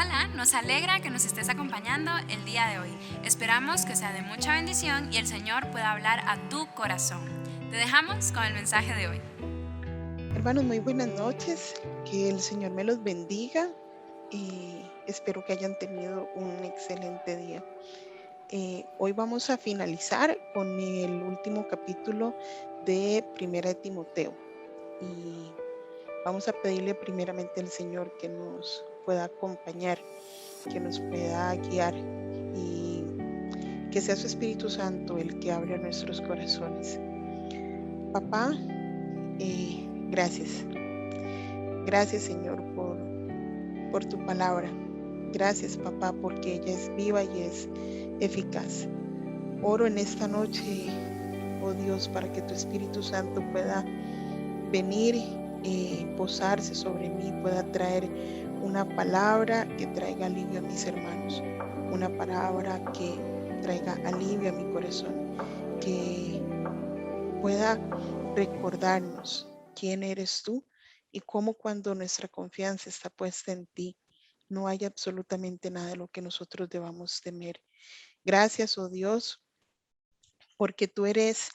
Hola, nos alegra que nos estés acompañando el día de hoy. Esperamos que sea de mucha bendición y el Señor pueda hablar a tu corazón. Te dejamos con el mensaje de hoy. Hermanos, muy buenas noches. Que el Señor me los bendiga y espero que hayan tenido un excelente día. Hoy vamos a finalizar con el último capítulo de Primera de Timoteo y vamos a pedirle primeramente al Señor que nos pueda acompañar, que nos pueda guiar y que sea su Espíritu Santo el que abra nuestros corazones. Papá, gracias. Gracias, Señor, por tu palabra. Gracias, papá, porque ella es viva y es eficaz. Oro en esta noche, oh Dios, para que tu Espíritu Santo pueda venir, posarse sobre mí, pueda traer una palabra que traiga alivio a mis hermanos, una palabra que traiga alivio a mi corazón, que pueda recordarnos quién eres tú y cómo cuando nuestra confianza está puesta en ti, no hay absolutamente nada de lo que nosotros debamos temer. Gracias, oh Dios, porque tú eres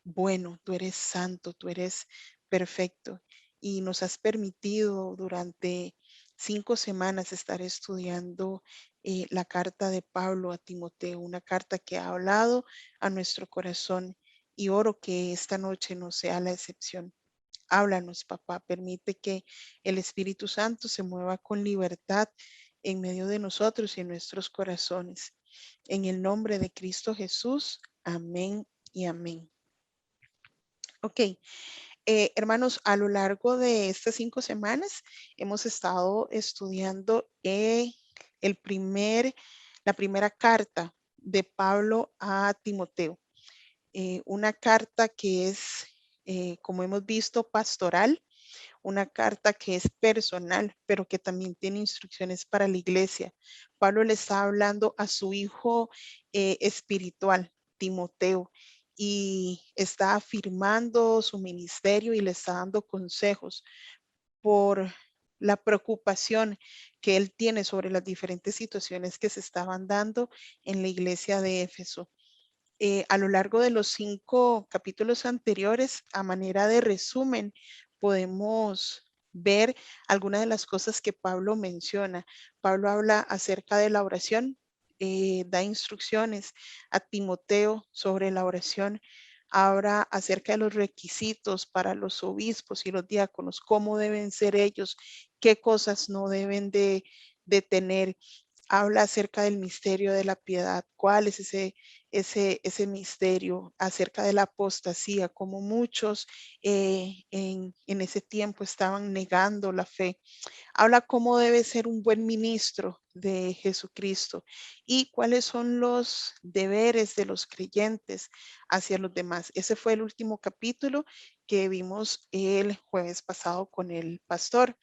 bueno, tú eres santo, tú eres perfecto y nos has permitido durante 5 semanas estar estudiando la carta de Pablo a Timoteo, una carta que ha hablado a nuestro corazón y oro que esta noche no sea la excepción. Háblanos, papá, permite que el Espíritu Santo se mueva con libertad en medio de nosotros y en nuestros corazones. En el nombre de Cristo Jesús, amén y amén. Ok, hermanos, a lo largo de estas 5 semanas hemos estado estudiando el primer, la primera carta de Pablo a Timoteo. Una carta que es, como hemos visto, pastoral, una carta que es personal, pero que también tiene instrucciones para la iglesia. Pablo le está hablando a su hijo espiritual, Timoteo, y está afirmando su ministerio y le está dando consejos por la preocupación que él tiene sobre las diferentes situaciones que se estaban dando en la iglesia de Éfeso. A lo largo de los 5 capítulos anteriores, a manera de resumen, podemos ver algunas de las cosas que Pablo menciona. Pablo habla acerca de la oración, da instrucciones a Timoteo sobre la oración, habla acerca de los requisitos para los obispos y los diáconos, cómo deben ser ellos, qué cosas no deben de tener. Habla acerca del misterio de la piedad, cuál es ese misterio, acerca de la apostasía, como muchos en ese tiempo estaban negando la fe. Habla cómo debe ser un buen ministro de Jesucristo y cuáles son los deberes de los creyentes hacia los demás. Ese fue el último capítulo que vimos el jueves pasado con el pastor.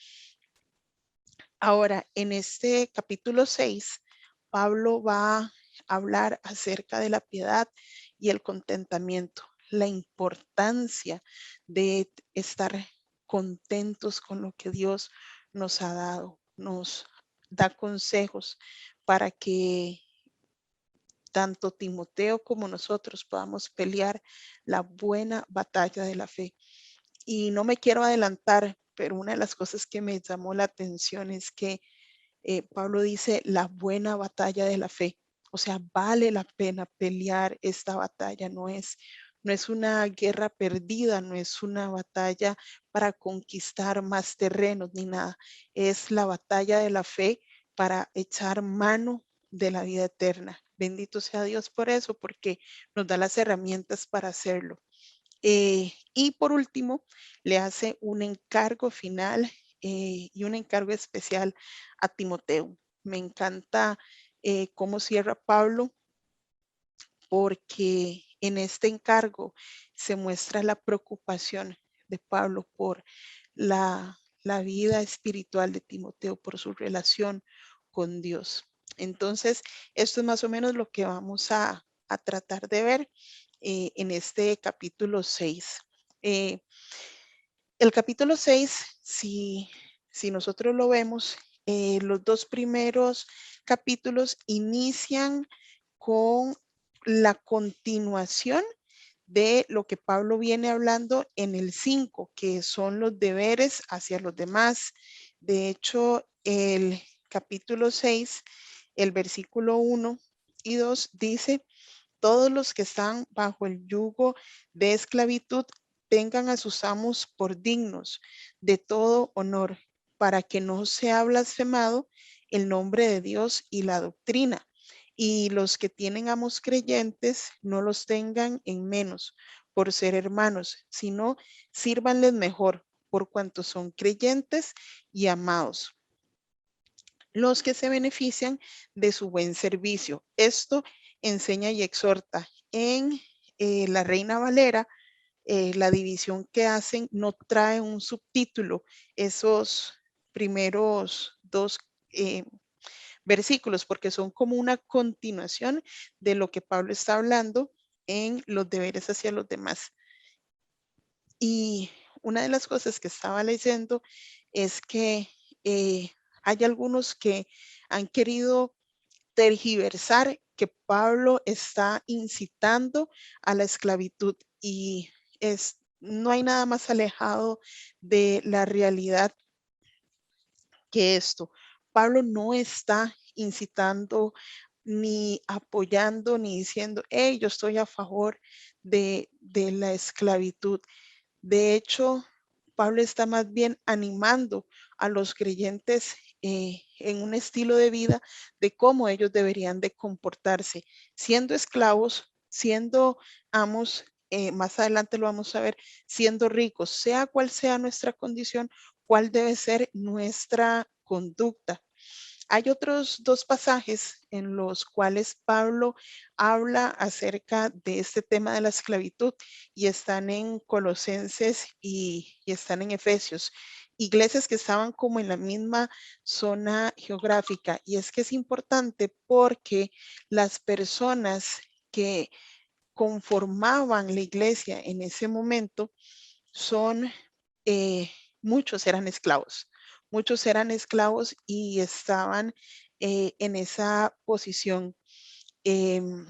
Ahora, en este capítulo 6, Pablo va a hablar acerca de la piedad y el contentamiento, la importancia de estar contentos con lo que Dios nos ha dado, nos da consejos para que tanto Timoteo como nosotros podamos pelear la buena batalla de la fe. Y no me quiero adelantar, pero una de las cosas que me llamó la atención es que Pablo dice la buena batalla de la fe. O sea, vale la pena pelear esta batalla. No es una guerra perdida, no es una batalla para conquistar más terrenos ni nada. Es la batalla de la fe para echar mano de la vida eterna. Bendito sea Dios por eso, porque nos da las herramientas para hacerlo. Y por último, le hace un encargo final y un encargo especial a Timoteo. Me encanta cómo cierra Pablo, porque en este encargo se muestra la preocupación de Pablo por la vida espiritual de Timoteo, por su relación con Dios. Entonces, esto es más o menos lo que vamos a tratar de ver en este capítulo 6. El capítulo 6, si nosotros lo vemos, los dos primeros capítulos inician con la continuación de lo que Pablo viene hablando en el 5, que son los deberes hacia los demás. De hecho, el capítulo 6, el versículo 1 y 2 dice: todos los que están bajo el yugo de esclavitud tengan a sus amos por dignos de todo honor, para que no sea blasfemado el nombre de Dios y la doctrina. Y los que tienen amos creyentes no los tengan en menos por ser hermanos, sino sírvanles mejor por cuanto son creyentes y amados, los que se benefician de su buen servicio. Esto enseña y exhorta. En la Reina Valera, la división que hacen no trae un subtítulo. Esos primeros dos versículos, porque son como una continuación de lo que Pablo está hablando en los deberes hacia los demás. Y una de las cosas que estaba leyendo es que hay algunos que han querido tergiversar que Pablo está incitando a la esclavitud, y no hay nada más alejado de la realidad que esto. Pablo no está incitando ni apoyando ni diciendo: hey, yo estoy a favor de la esclavitud. De hecho, Pablo está más bien animando a los creyentes en un estilo de vida de cómo ellos deberían de comportarse, siendo esclavos, siendo amos, más adelante lo vamos a ver, siendo ricos, sea cual sea nuestra condición, cuál debe ser nuestra conducta. Hay otros dos pasajes en los cuales Pablo habla acerca de este tema de la esclavitud, y están en Colosenses y están en Efesios, iglesias que estaban como en la misma zona geográfica. Y es que es importante porque las personas que conformaban la iglesia en ese momento son, eh, muchos eran esclavos y estaban en esa posición. Em,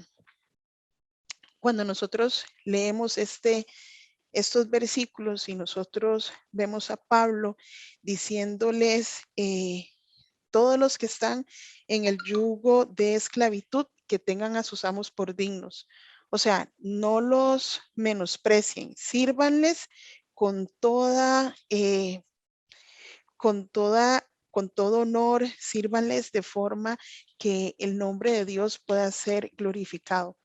Cuando nosotros leemos estos versículos y nosotros vemos a Pablo diciéndoles, todos los que están en el yugo de esclavitud, que tengan a sus amos por dignos. O sea, no los menosprecien, sírvanles con toda, con todo honor, sírvanles de forma que el nombre de Dios pueda ser glorificado.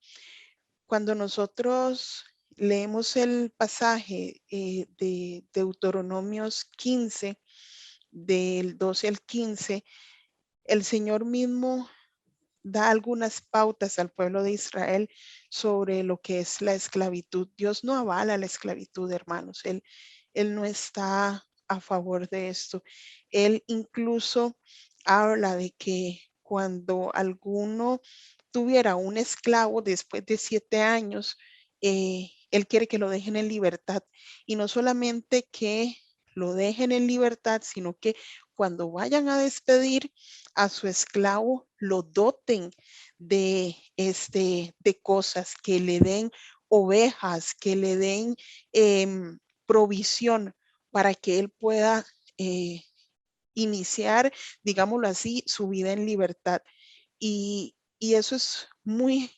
Cuando nosotros leemos el pasaje de Deuteronomios 15, del 12 al 15, el Señor mismo da algunas pautas al pueblo de Israel sobre lo que es la esclavitud. Dios no avala la esclavitud, hermanos. Él no está a favor de esto. Él incluso habla de que cuando alguno tuviera un esclavo después de 7 años, él quiere que lo dejen en libertad. Y no solamente que lo dejen en libertad, sino que cuando vayan a despedir a su esclavo, lo doten de cosas, que le den ovejas, que le den provisión para que él pueda iniciar, digámoslo así, su vida en libertad. Y eso es muy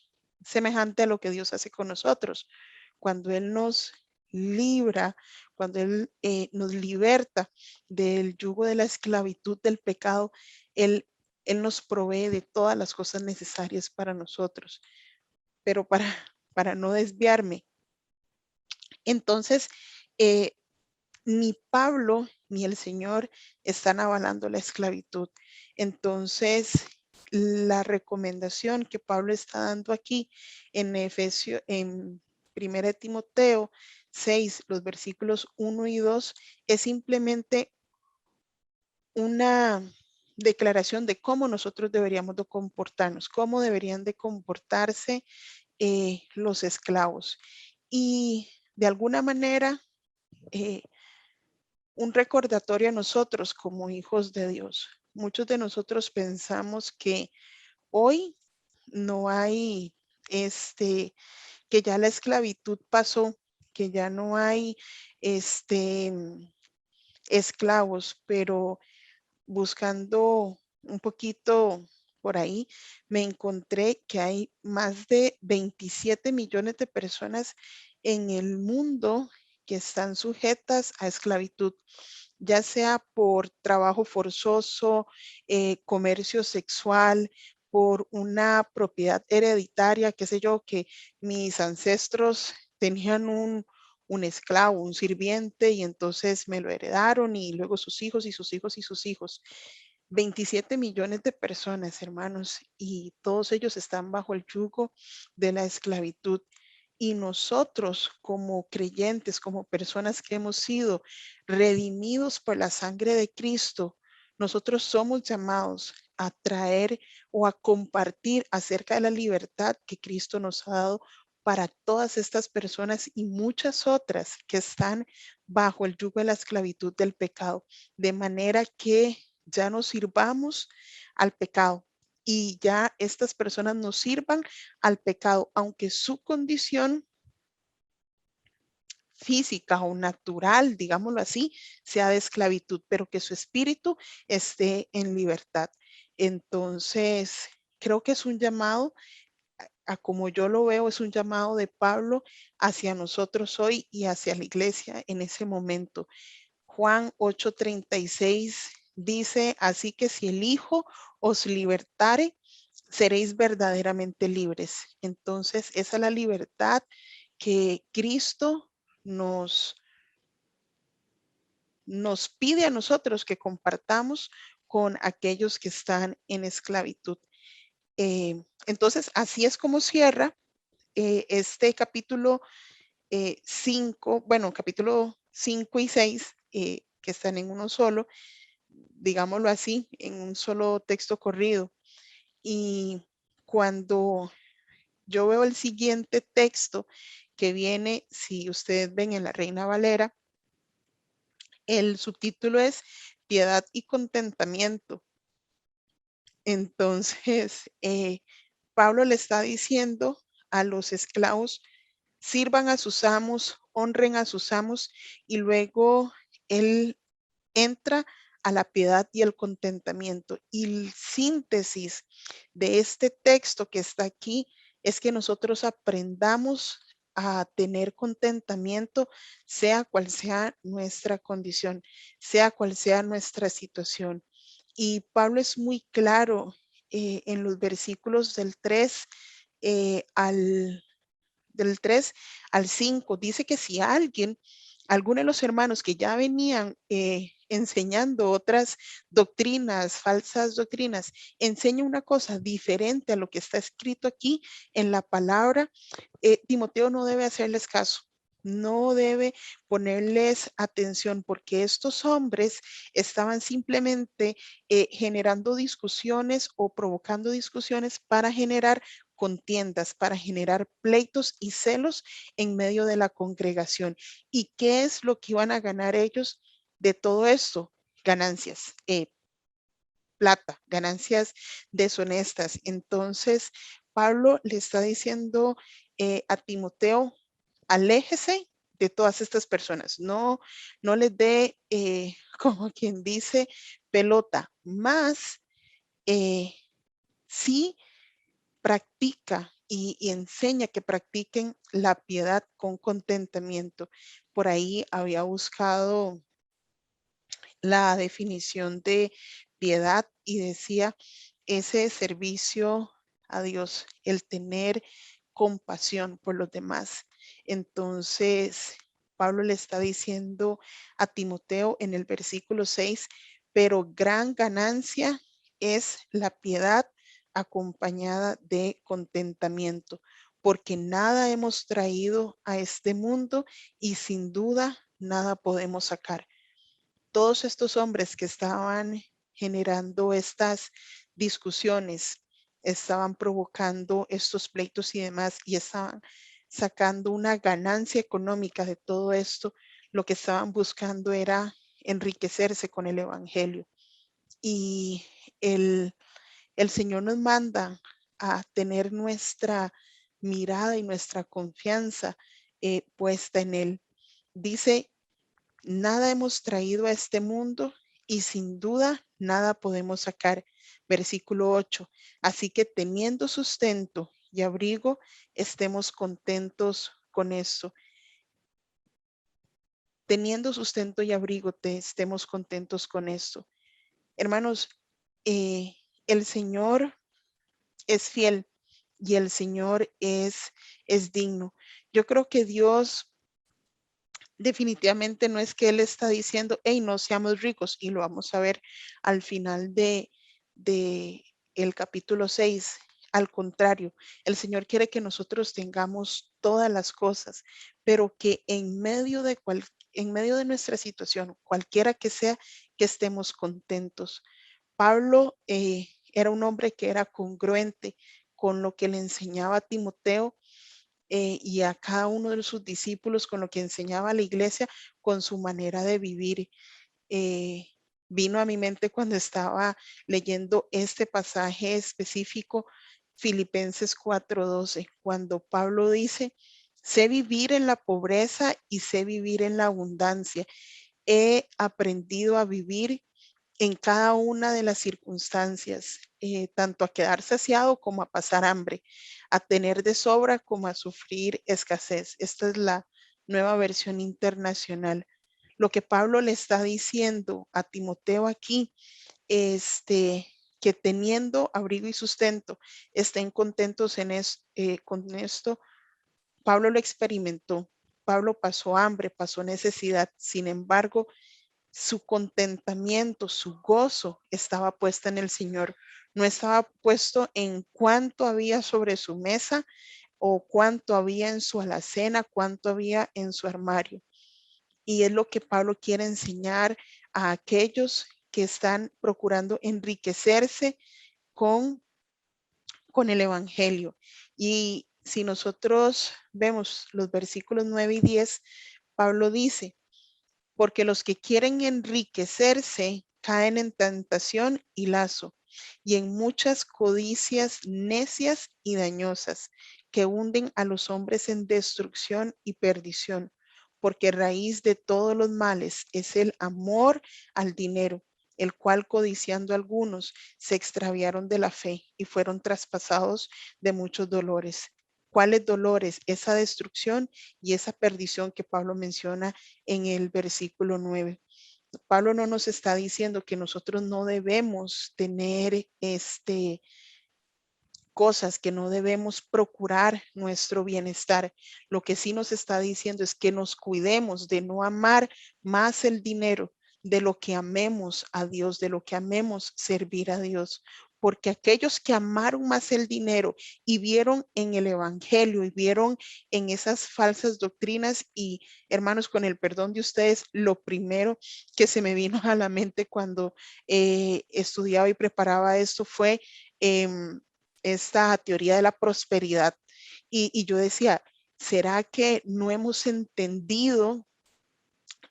semejante a lo que Dios hace con nosotros. Cuando Él nos libra, cuando Él nos liberta del yugo de la esclavitud del pecado, Él nos provee de todas las cosas necesarias para nosotros. Pero para no desviarme, entonces, ni Pablo ni el Señor están avalando la esclavitud. Entonces, la recomendación que Pablo está dando aquí en Efesios, en 1 Timoteo 6, los versículos 1 y 2, es simplemente una declaración de cómo nosotros deberíamos de comportarnos, cómo deberían de comportarse los esclavos. Y de alguna manera, un recordatorio a nosotros como hijos de Dios. muchos de nosotros pensamos que hoy no hay, que ya la esclavitud pasó, que ya no hay, este, esclavos, pero buscando un poquito por ahí, me encontré que hay más de 27 millones de personas en el mundo que están sujetas a esclavitud, ya sea por trabajo forzoso, comercio sexual, por una propiedad hereditaria, qué sé yo, que mis ancestros tenían un esclavo, un sirviente, y entonces me lo heredaron y luego sus hijos y sus hijos y sus hijos. 27 millones de personas, hermanos, y todos ellos están bajo el yugo de la esclavitud. Y nosotros como creyentes, como personas que hemos sido redimidos por la sangre de Cristo, nosotros somos llamados a traer o a compartir acerca de la libertad que Cristo nos ha dado para todas estas personas y muchas otras que están bajo el yugo de la esclavitud del pecado, de manera que ya no sirvamos al pecado y ya estas personas no sirvan al pecado, aunque su condición física o natural, digámoslo así, sea de esclavitud, pero que su espíritu esté en libertad. Entonces, creo que es un llamado, a como yo lo veo, es un llamado de Pablo hacia nosotros hoy y hacia la iglesia en ese momento. Juan 8:36 dice, así que si el Hijo os libertare, seréis verdaderamente libres. Entonces, esa es la libertad que Cristo nos, nos pide a nosotros que compartamos con aquellos que están en esclavitud. Entonces, así es como cierra este capítulo 5, bueno, capítulo 5 y 6, que están en uno solo, digámoslo así, en un solo texto corrido. Y cuando yo veo el siguiente texto que viene, si ustedes ven en la Reina Valera, el subtítulo es Piedad y Contentamiento. Entonces, Pablo le está diciendo a los esclavos, sirvan a sus amos, honren a sus amos, y luego él entra a la piedad y el contentamiento. Y el síntesis de este texto que está aquí es que nosotros aprendamos a tener contentamiento, sea cual sea nuestra condición, sea cual sea nuestra situación. Y Pablo es muy claro en los versículos al del 3 al 5, dice que si alguien, alguno de los hermanos que ya venían enseñando otras doctrinas, falsas doctrinas, enseña una cosa diferente a lo que está escrito aquí en la palabra, Timoteo no debe hacerles caso. No debe ponerles atención porque estos hombres estaban simplemente generando discusiones o provocando discusiones para generar contiendas, para generar pleitos y celos en medio de la congregación. ¿Y qué es lo que iban a ganar ellos de todo esto? Ganancias, plata, ganancias deshonestas. Entonces, Pablo le está diciendo a Timoteo, aléjese de todas estas personas, no les dé, como quien dice, pelota, más sí practica y enseña que practiquen la piedad con contentamiento. Por ahí había buscado la definición de piedad y decía ese servicio a Dios, el tener compasión por los demás. Entonces, Pablo le está diciendo a Timoteo en el versículo 6, pero gran ganancia es la piedad acompañada de contentamiento, porque nada hemos traído a este mundo y sin duda nada podemos sacar. Todos estos hombres que estaban generando estas discusiones, estaban provocando estos pleitos y demás, y estaban sacando una ganancia económica de todo esto, lo que estaban buscando era enriquecerse con el Evangelio. y el, el Señor nos manda a tener nuestra mirada y nuestra confianza puesta en Él. Dice, nada hemos traído a este mundo y sin duda nada podemos sacar. Versículo 8. Así que teniendo sustento y abrigo, estemos contentos con esto. Teniendo sustento y abrigo, estemos contentos con esto. Hermanos, el Señor es fiel y el Señor es digno. Yo creo que Dios definitivamente no es que Él está diciendo, hey, no seamos ricos, y lo vamos a ver al final de el capítulo 6. Al contrario, el Señor quiere que nosotros tengamos todas las cosas, pero que en medio de nuestra situación, cualquiera que sea, que estemos contentos. Pablo era un hombre que era congruente con lo que le enseñaba a Timoteo y a cada uno de sus discípulos, con lo que enseñaba a la iglesia, con su manera de vivir. Eh, Vino a mi mente cuando estaba leyendo este pasaje específico, Filipenses 4:12, cuando Pablo dice, sé vivir en la pobreza y sé vivir en la abundancia. He aprendido a vivir en cada una de las circunstancias, tanto a quedar saciado como a pasar hambre, a tener de sobra como a sufrir escasez. Esta es la nueva versión internacional. Lo que Pablo le está diciendo a Timoteo aquí, que teniendo abrigo y sustento, estén contentos con esto. Pablo lo experimentó. Pablo pasó hambre, pasó necesidad. Sin embargo, su contentamiento, su gozo estaba puesto en el Señor. No estaba puesto en cuánto había sobre su mesa o cuánto había en su alacena, cuánto había en su armario. Y es lo que Pablo quiere enseñar a aquellos que están procurando enriquecerse con, con el Evangelio. Y si nosotros vemos los versículos 9 y 10, Pablo dice, porque los que quieren enriquecerse caen en tentación y lazo, y en muchas codicias necias y dañosas, que hunden a los hombres en destrucción y perdición, porque raíz de todos los males es el amor al dinero, el cual codiciando algunos se extraviaron de la fe y fueron traspasados de muchos dolores. ¿Cuáles dolores? Esa destrucción y esa perdición que Pablo menciona en el versículo 9. Pablo no nos está diciendo que nosotros no debemos tener cosas, que no debemos procurar nuestro bienestar. Lo que sí nos está diciendo es que nos cuidemos de no amar más el dinero de lo que amemos a Dios, de lo que amemos servir a Dios. Porque aquellos que amaron más el dinero y vieron en el Evangelio y vieron en esas falsas doctrinas, y hermanos, con el perdón de ustedes, lo primero que se me vino a la mente cuando estudiaba y preparaba esto fue esta teoría de la prosperidad. Y yo decía, ¿será que no hemos entendido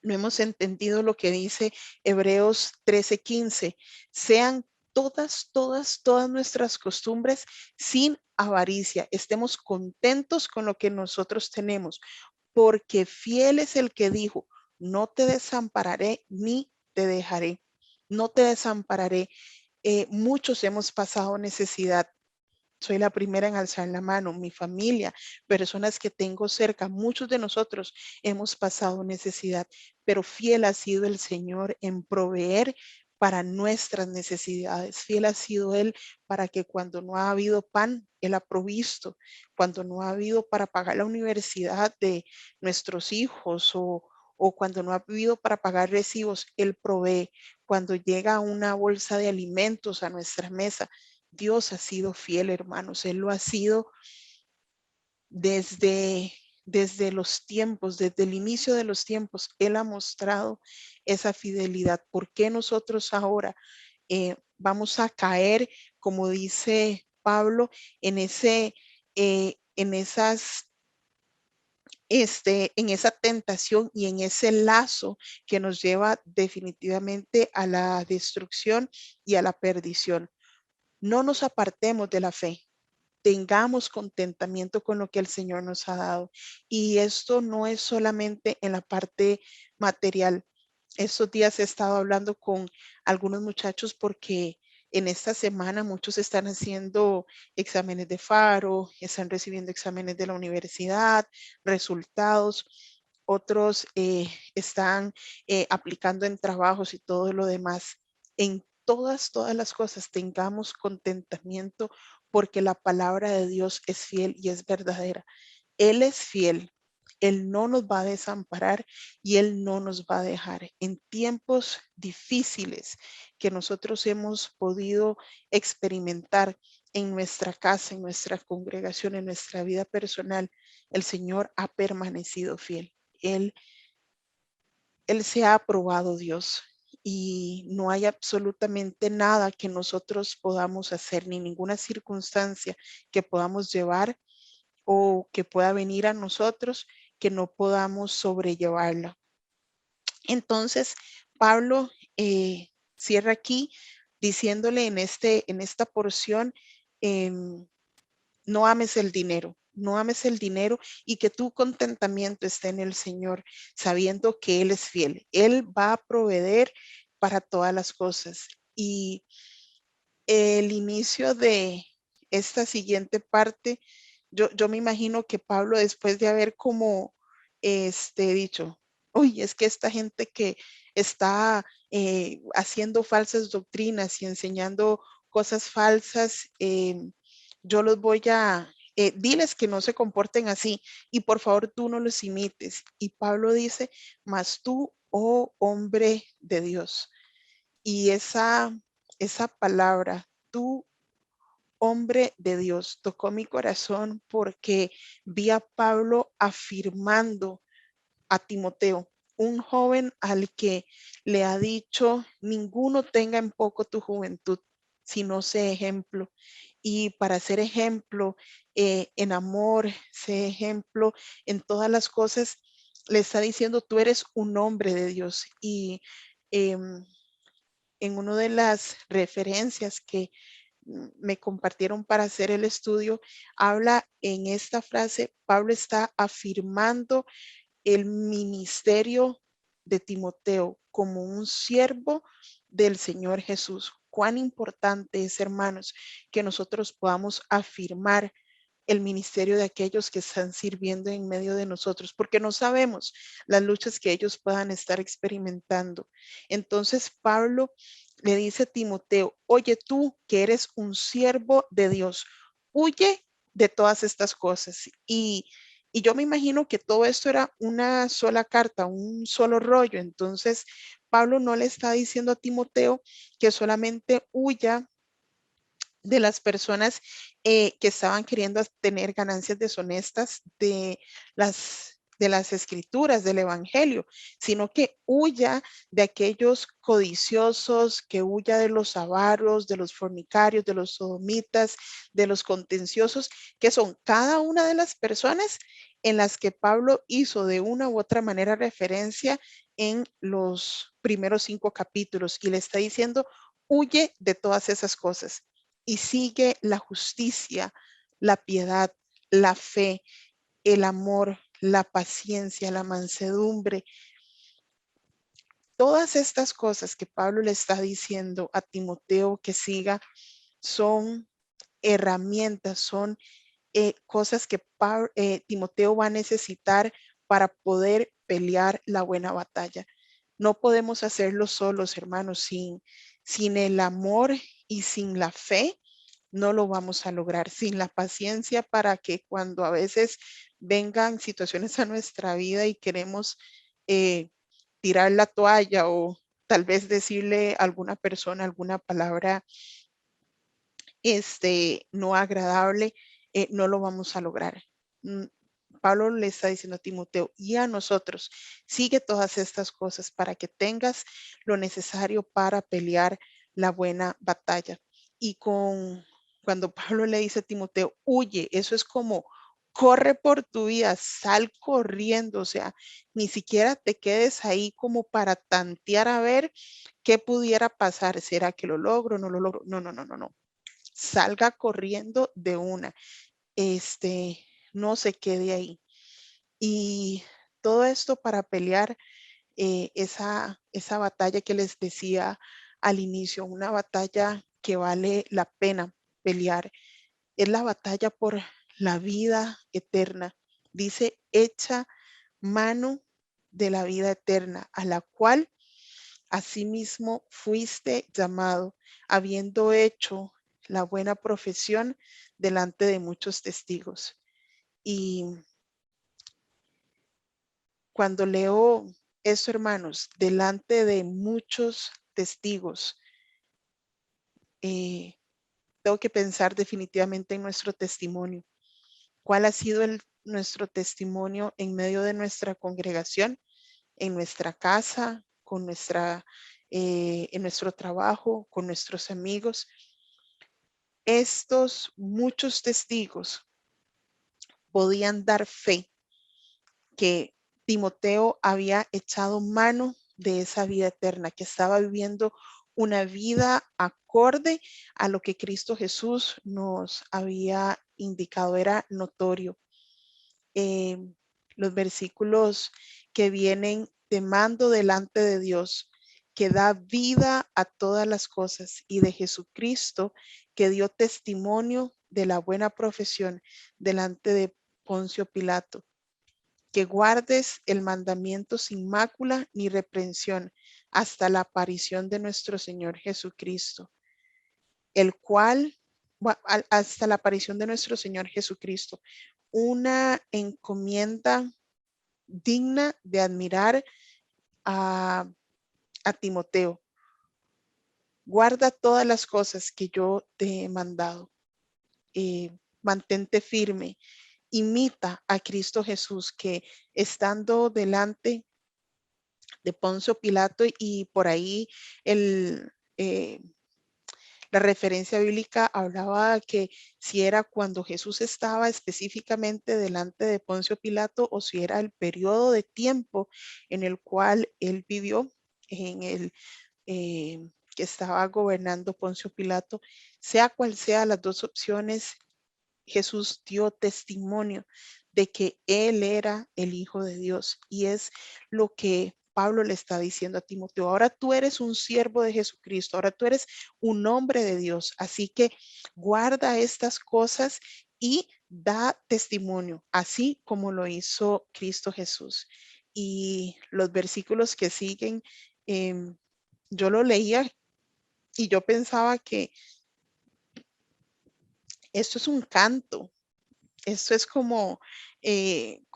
lo que dice Hebreos 13:15? Sean todas nuestras costumbres sin avaricia. Estemos contentos con lo que nosotros tenemos, porque fiel es el que dijo, no te desampararé ni te dejaré. No te desampararé. Muchos hemos pasado necesidad. Soy la primera en alzar la mano, mi familia, personas que tengo cerca, muchos de nosotros hemos pasado necesidad, pero fiel ha sido el Señor en proveer para nuestras necesidades. Fiel ha sido Él para que cuando no ha habido pan, Él ha provisto. Cuando no ha habido para pagar la universidad de nuestros hijos o cuando no ha habido para pagar recibos, Él provee. Cuando llega una bolsa de alimentos a nuestra mesa, Dios ha sido fiel, hermanos. Él lo ha sido desde, desde los tiempos, desde el inicio de los tiempos. Él ha mostrado esa fidelidad. ¿Por qué nosotros ahora vamos a caer, como dice Pablo, en esas en esa tentación y en ese lazo que nos lleva definitivamente a la destrucción y a la perdición. No nos apartemos de la fe. Tengamos contentamiento con lo que el Señor nos ha dado. Y esto no es solamente en la parte material. Estos días he estado hablando con algunos muchachos porque en esta semana muchos están haciendo exámenes de Faro, están recibiendo exámenes de la universidad, resultados. Otros están aplicando en trabajos y todo lo demás. En todas las cosas tengamos contentamiento porque la palabra de Dios es fiel y es verdadera. Él es fiel. Él no nos va a desamparar y Él no nos va a dejar. En tiempos difíciles que nosotros hemos podido experimentar en nuestra casa, en nuestra congregación, en nuestra vida personal, el Señor ha permanecido fiel. Él, él se ha aprobado, Dios, y no hay absolutamente nada que nosotros podamos hacer, ni ninguna circunstancia que podamos llevar o que pueda venir a nosotros que no podamos sobrellevarla. Entonces, Pablo cierra aquí diciéndole en esta porción, eh, no ames el dinero, no ames el dinero y que tu contentamiento esté en el Señor, sabiendo que Él es fiel. Él va a proveer para todas las cosas. Y el inicio de esta siguiente parte, yo me imagino que Pablo, después de haber como dicho, uy, es que esta gente que está haciendo falsas doctrinas y enseñando cosas falsas, yo los voy a, diles que no se comporten así y por favor tú no los imites. Y Pablo dice, mas tú, oh hombre de Dios. Y esa palabra, tú, hombre de Dios, tocó mi corazón porque vi a Pablo afirmando a Timoteo, un joven al que le ha dicho, ninguno tenga en poco tu juventud, sino sé ejemplo. Y para ser ejemplo en amor, sé ejemplo en todas las cosas, le está diciendo, tú eres un hombre de Dios. Y eh, en una de las referencias que me compartieron para hacer el estudio, habla en esta frase, Pablo está afirmando el ministerio de Timoteo como un siervo del Señor Jesús. Cuán importante es, hermanos, que nosotros podamos afirmar el ministerio de aquellos que están sirviendo en medio de nosotros, porque no sabemos las luchas que ellos puedan estar experimentando. Entonces Pablo le dice a Timoteo, oye tú que eres un siervo de Dios, huye de todas estas cosas. Y yo me imagino que todo esto era una sola carta, un solo rollo. Entonces Pablo no le está diciendo a Timoteo que solamente huya de las personas que estaban queriendo tener ganancias deshonestas de las escrituras, del evangelio, sino que huya de aquellos codiciosos, que huya de los avaros, de los fornicarios, de los sodomitas, de los contenciosos, que son cada una de las personas en las que Pablo hizo de una u otra manera referencia en los primeros 5 capítulos y le está diciendo, huye de todas esas cosas y sigue la justicia, la piedad, la fe, el amor, la paciencia, la mansedumbre. Todas estas cosas que Pablo le está diciendo a Timoteo que siga son herramientas, son cosas que Timoteo va a necesitar para poder pelear la buena batalla. No podemos hacerlo solos, hermanos, sin el amor y sin la fe no lo vamos a lograr, sin la paciencia para que cuando a veces vengan situaciones a nuestra vida y queremos eh, tirar la toalla o tal vez decirle a alguna persona alguna palabra no agradable, no lo vamos a lograr. Pablo le está diciendo a Timoteo y a nosotros, sigue todas estas cosas para que tengas lo necesario para pelear la buena batalla. Y cuando Pablo le dice a Timoteo, huye, eso es como corre por tu vida, sal corriendo, o sea, ni siquiera te quedes ahí como para tantear a ver qué pudiera pasar. ¿Será que lo logro? ¿No lo logro? No, no, no, no, no. Salga corriendo de una. No se quede ahí. Y todo esto para pelear esa batalla que les decía al inicio, una batalla que vale la pena pelear. Es la batalla por la vida eterna. Dice, echa mano de la vida eterna, a la cual asimismo fuiste llamado, habiendo hecho la buena profesión delante de muchos testigos. Y cuando leo esto, hermanos, delante de muchos testigos, eh, tengo que pensar definitivamente en nuestro testimonio. ¿Cuál ha sido nuestro testimonio en medio de nuestra congregación, en nuestra casa, en nuestro trabajo, con nuestros amigos? Estos muchos testigos podían dar fe que Timoteo había echado mano de esa vida eterna, que estaba viviendo una vida acorde a lo que Cristo Jesús nos había indicado. Era notorio. eh, los versículos que vienen: te mando delante de Dios, que da vida a todas las cosas, y de Jesucristo, que dio testimonio de la buena profesión delante de Poncio Pilato, que guardes el mandamiento sin mácula ni reprensión hasta la aparición de nuestro Señor Jesucristo, el cual, hasta la aparición de nuestro Señor Jesucristo, una encomienda digna de admirar a, a Timoteo. Guarda todas las cosas que yo te he mandado. Mantente firme. Imita a Cristo Jesús, que estando delante de Poncio Pilato, y por ahí el, la referencia bíblica hablaba que si era cuando Jesús estaba específicamente delante de Poncio Pilato, o si era el periodo de tiempo en el cual él vivió, en el que estaba gobernando Poncio Pilato. Sea cual sea las dos opciones, Jesús dio testimonio de que él era el Hijo de Dios, y es lo que Pablo le está diciendo a Timoteo. Ahora tú eres un siervo de Jesucristo, ahora tú eres un hombre de Dios, así que guarda estas cosas y da testimonio, así como lo hizo Cristo Jesús. Y los versículos que siguen, yo lo leía y yo pensaba que esto es un canto. Esto es como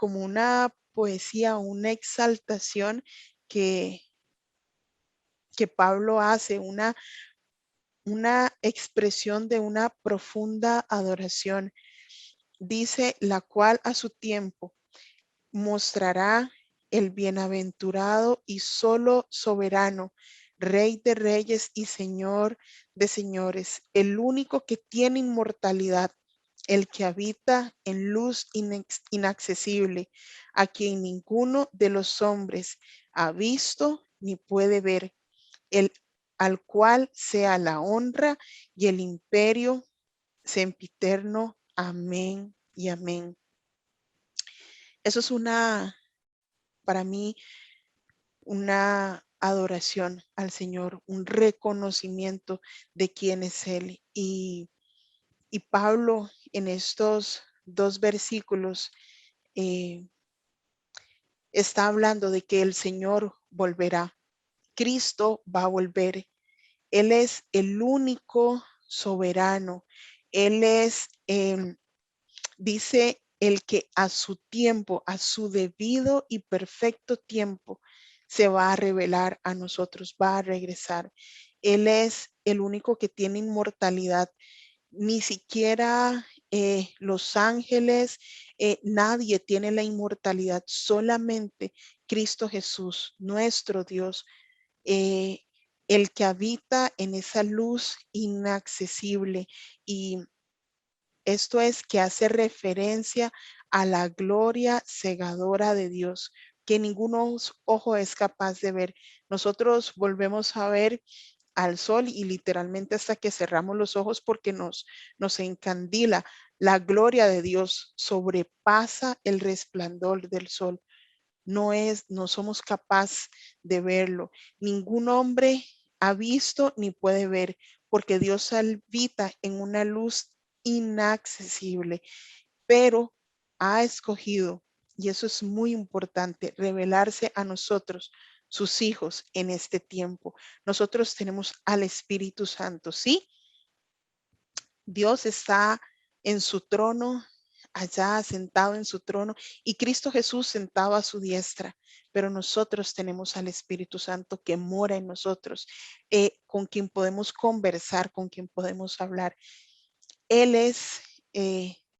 una poesía, una exaltación que, que Pablo hace, una expresión de una profunda adoración. Dice, la cual a su tiempo mostrará el bienaventurado y solo soberano, Rey de reyes y Señor de señores, el único que tiene inmortalidad, el que habita en luz inaccesible, a quien ninguno de los hombres ha visto ni puede ver, el al cual sea la honra y el imperio sempiterno. Amén y amén. Eso es para mí, una adoración al Señor, un reconocimiento de quién es Él. Y Pablo, en estos dos versículos, eh, está hablando de que el Señor volverá. Cristo va a volver. Él es el único soberano. Él es, dice, el que a su tiempo, a su debido y perfecto tiempo, se va a revelar a nosotros, va a regresar. Él es el único que tiene inmortalidad. Ni siquiera los ángeles, nadie tiene la inmortalidad, solamente Cristo Jesús, nuestro Dios, eh, el que habita en esa luz inaccesible. Y esto es que hace referencia a la gloria cegadora de Dios, que ningún ojo es capaz de ver. Nosotros volvemos a ver al sol y literalmente hasta que cerramos los ojos porque nos encandila. La gloria de Dios sobrepasa el resplandor del sol. No somos capaces de verlo. Ningún hombre ha visto ni puede ver, porque Dios habita en una luz inaccesible, pero ha escogido, y eso es muy importante, revelarse a nosotros, sus hijos, en este tiempo. Nosotros tenemos al Espíritu Santo, ¿sí? Dios está en su trono, allá sentado en su trono, y Cristo Jesús sentado a su diestra, pero nosotros tenemos al Espíritu Santo que mora en nosotros, con quien podemos conversar, con quien podemos hablar. Él es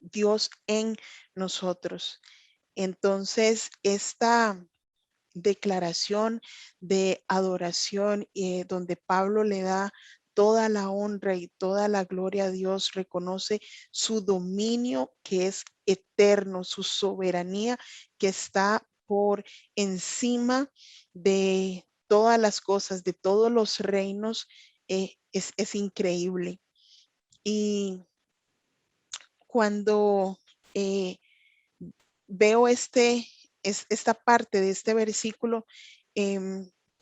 Dios en nosotros. Entonces, esta declaración de adoración, donde Pablo le da toda la honra y toda la gloria a Dios, reconoce su dominio que es eterno, su soberanía que está por encima de todas las cosas, de todos los reinos, es increíble. Y cuando eh, veo esta parte de este versículo,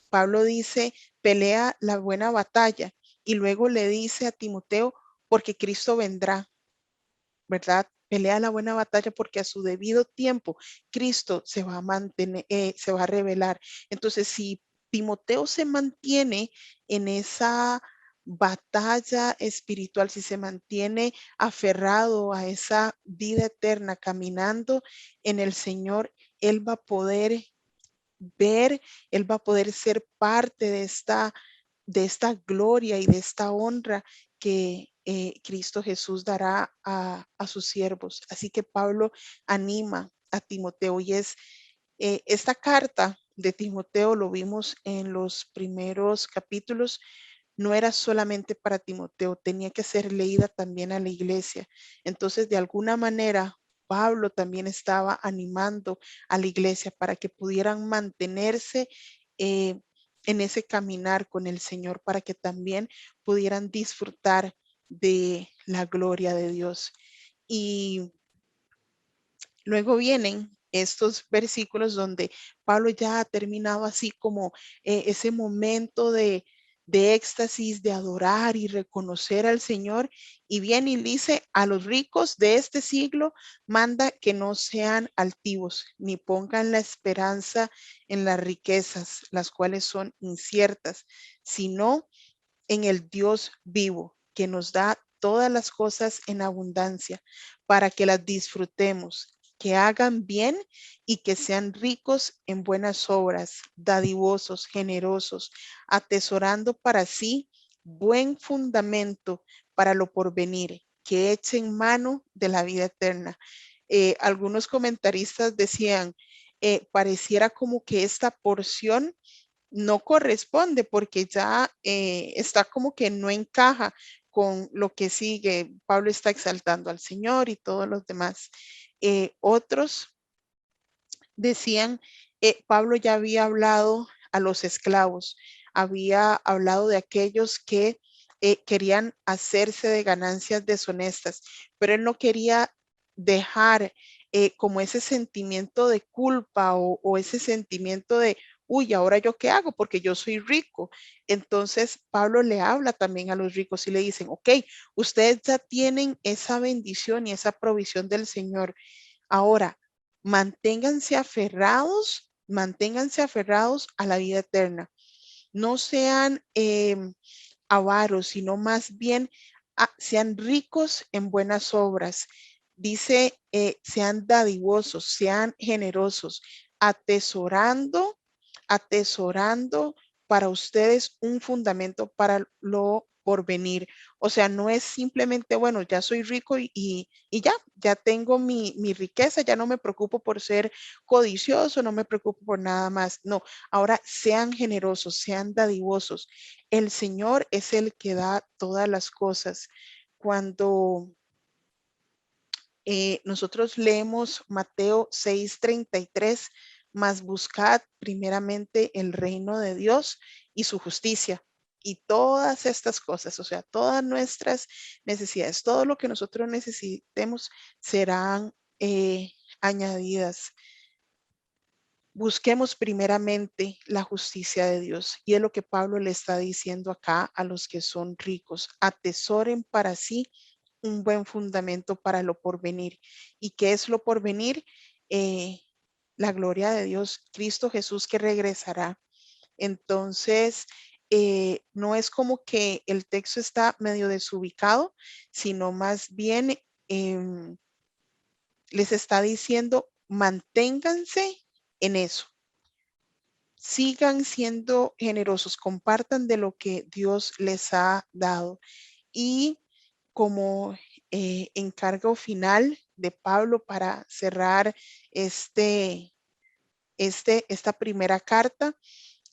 Pablo dice, pelea la buena batalla, y luego le dice a Timoteo, porque Cristo vendrá, ¿verdad? Pelea la buena batalla porque a su debido tiempo Cristo se va a mantener, se va a revelar. Entonces, si Timoteo se mantiene en esa batalla espiritual, si se mantiene aferrado a esa vida eterna, caminando en el Señor, él va a poder ver, él va a poder ser parte de esta gloria y de esta honra que Cristo Jesús dará a sus siervos. Así que Pablo anima a Timoteo, y es esta carta de Timoteo, lo vimos en los primeros capítulos, no era solamente para Timoteo, tenía que ser leída también a la iglesia. Entonces, de alguna manera, Pablo también estaba animando a la iglesia para que pudieran mantenerse eh, en ese caminar con el Señor, para que también pudieran disfrutar de la gloria de Dios. Y luego vienen estos versículos donde Pablo ya ha terminado así como ese momento de éxtasis, de adorar y reconocer al Señor, y viene y dice, a los ricos de este siglo manda que no sean altivos, ni pongan la esperanza en las riquezas, las cuales son inciertas, sino en el Dios vivo, que nos da todas las cosas en abundancia, para que las disfrutemos, que hagan bien y que sean ricos en buenas obras, dadivosos, generosos, atesorando para sí buen fundamento para lo porvenir, que echen mano de la vida eterna. Algunos comentaristas decían, pareciera como que esta porción no corresponde, porque ya está como que no encaja con lo que sigue. Pablo está exaltando al Señor y todos los demás. Otros decían, Pablo ya había hablado a los esclavos, había hablado de aquellos que querían hacerse de ganancias deshonestas, pero él no quería dejar como ese sentimiento de culpa, o ese sentimiento de, uy, ahora yo qué hago porque yo soy rico. Entonces Pablo le habla también a los ricos y le dicen, ok, ustedes ya tienen esa bendición y esa provisión del Señor. Ahora, manténganse aferrados a la vida eterna. No sean avaros, sino más bien sean ricos en buenas obras. Dice, sean dadivosos, sean generosos, atesorando, atesorando para ustedes un fundamento para lo por venir. O sea, no es simplemente, bueno, ya soy rico y ya tengo mi riqueza, ya no me preocupo por ser codicioso, no me preocupo por nada más. No, ahora sean generosos, sean dadivosos. El Señor es el que da todas las cosas. Cuando Nosotros leemos Mateo 6:33, mas buscad primeramente el reino de Dios y su justicia. Y todas estas cosas, o sea, todas nuestras necesidades, todo lo que nosotros necesitemos serán añadidas. Busquemos primeramente la justicia de Dios. Y es lo que Pablo le está diciendo acá a los que son ricos. Atesoren para sí un buen fundamento para lo porvenir. ¿Y qué es lo porvenir? La gloria de Dios, Cristo Jesús que regresará. Entonces, no es como que el texto está medio desubicado, sino más bien les está diciendo, manténganse en eso. Sigan siendo generosos, compartan de lo que Dios les ha dado. Y como encargo final de Pablo para cerrar esta primera carta,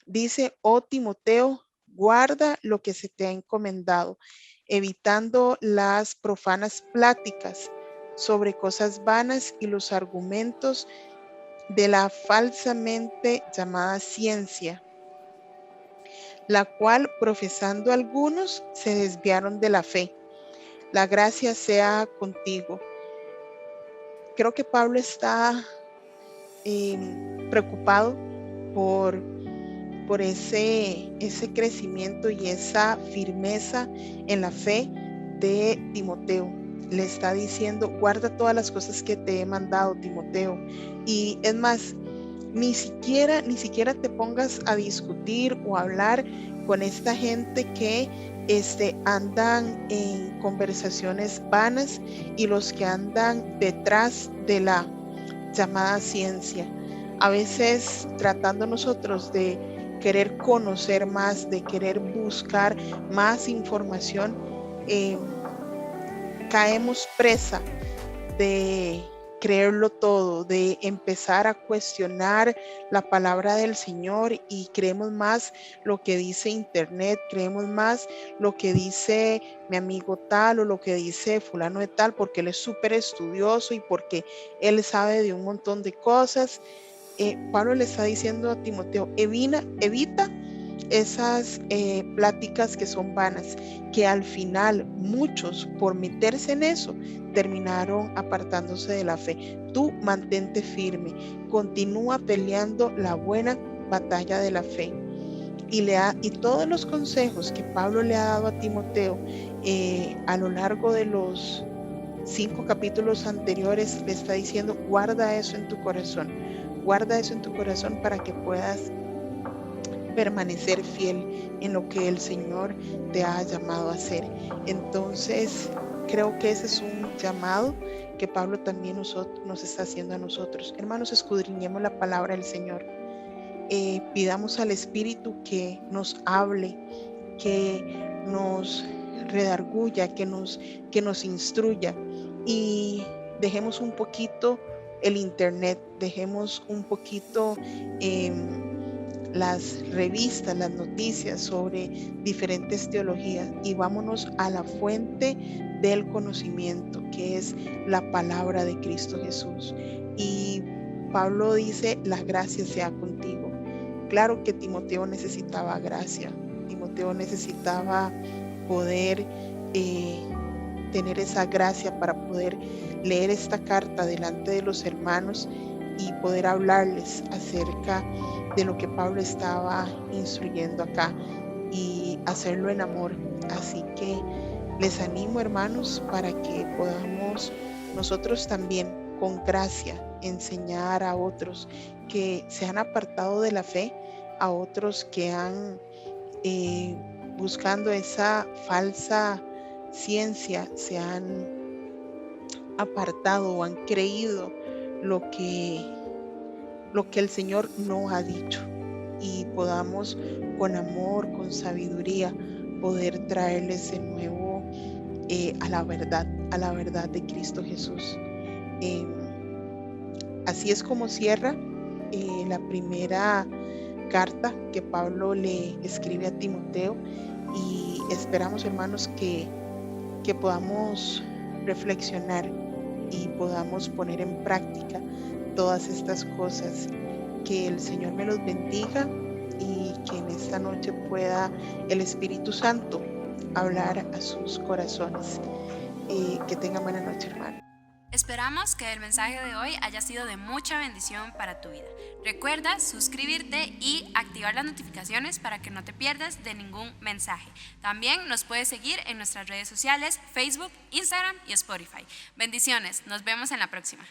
dice: oh Timoteo, guarda lo que se te ha encomendado, evitando las profanas pláticas sobre cosas vanas y los argumentos de la falsamente llamada ciencia, la cual profesando algunos se desviaron de la fe. La gracia sea contigo. Creo que Pablo está preocupado por ese crecimiento y esa firmeza en la fe de Timoteo. Le está diciendo, guarda todas las cosas que te he mandado, Timoteo. Y es más, ni siquiera te pongas a discutir o a hablar con esta gente que andan en conversaciones vanas y los que andan detrás de la llamada ciencia. A veces tratando nosotros de querer conocer más, de querer buscar más información, caemos presa de creerlo todo, de empezar a cuestionar la palabra del Señor y creemos más lo que dice internet, creemos más lo que dice mi amigo tal o lo que dice fulano de tal, porque él es súper estudioso y porque él sabe de un montón de cosas. Pablo le está diciendo a Timoteo, evita esas pláticas que son vanas, que al final muchos por meterse en eso terminaron apartándose de la fe. Tú mantente firme, continúa peleando la buena batalla de la fe. Y todos los consejos que Pablo le ha dado a Timoteo a lo largo de los 5 capítulos anteriores, le está diciendo, guarda eso en tu corazón, guarda eso en tu corazón para que puedas permanecer fiel en lo que el Señor te ha llamado a hacer. Entonces, creo que ese es un llamado que Pablo también nos está haciendo a nosotros. Hermanos, escudriñemos la palabra del Señor. Pidamos al Espíritu que nos hable, que nos redarguya, que nos instruya, y dejemos un poquito el internet, dejemos un poquito las revistas, las noticias sobre diferentes teologías y vámonos a la fuente del conocimiento, que es la palabra de Cristo Jesús. Y Pablo dice, la gracia sea contigo. Claro que Timoteo necesitaba gracia, Timoteo necesitaba poder tener esa gracia para poder leer esta carta delante de los hermanos y poder hablarles acerca de lo que Pablo estaba instruyendo acá y hacerlo en amor. Así que les animo, hermanos, para que podamos nosotros también con gracia enseñar a otros que se han apartado de la fe, a otros que han buscando esa falsa ciencia, se han apartado o han creído lo que el Señor no ha dicho, y podamos con amor, con sabiduría, poder traerles de nuevo a la verdad de Cristo Jesús. Así es como cierra la primera carta que Pablo le escribe a Timoteo, y esperamos, hermanos, que podamos reflexionar y podamos poner en práctica todas estas cosas. Que el Señor me los bendiga y que en esta noche pueda el Espíritu Santo hablar a sus corazones. Que tengan buena noche, hermano. Esperamos que el mensaje de hoy haya sido de mucha bendición para tu vida. Recuerda suscribirte y activar las notificaciones para que no te pierdas de ningún mensaje. También nos puedes seguir en nuestras redes sociales, Facebook, Instagram y Spotify. Bendiciones, nos vemos en la próxima.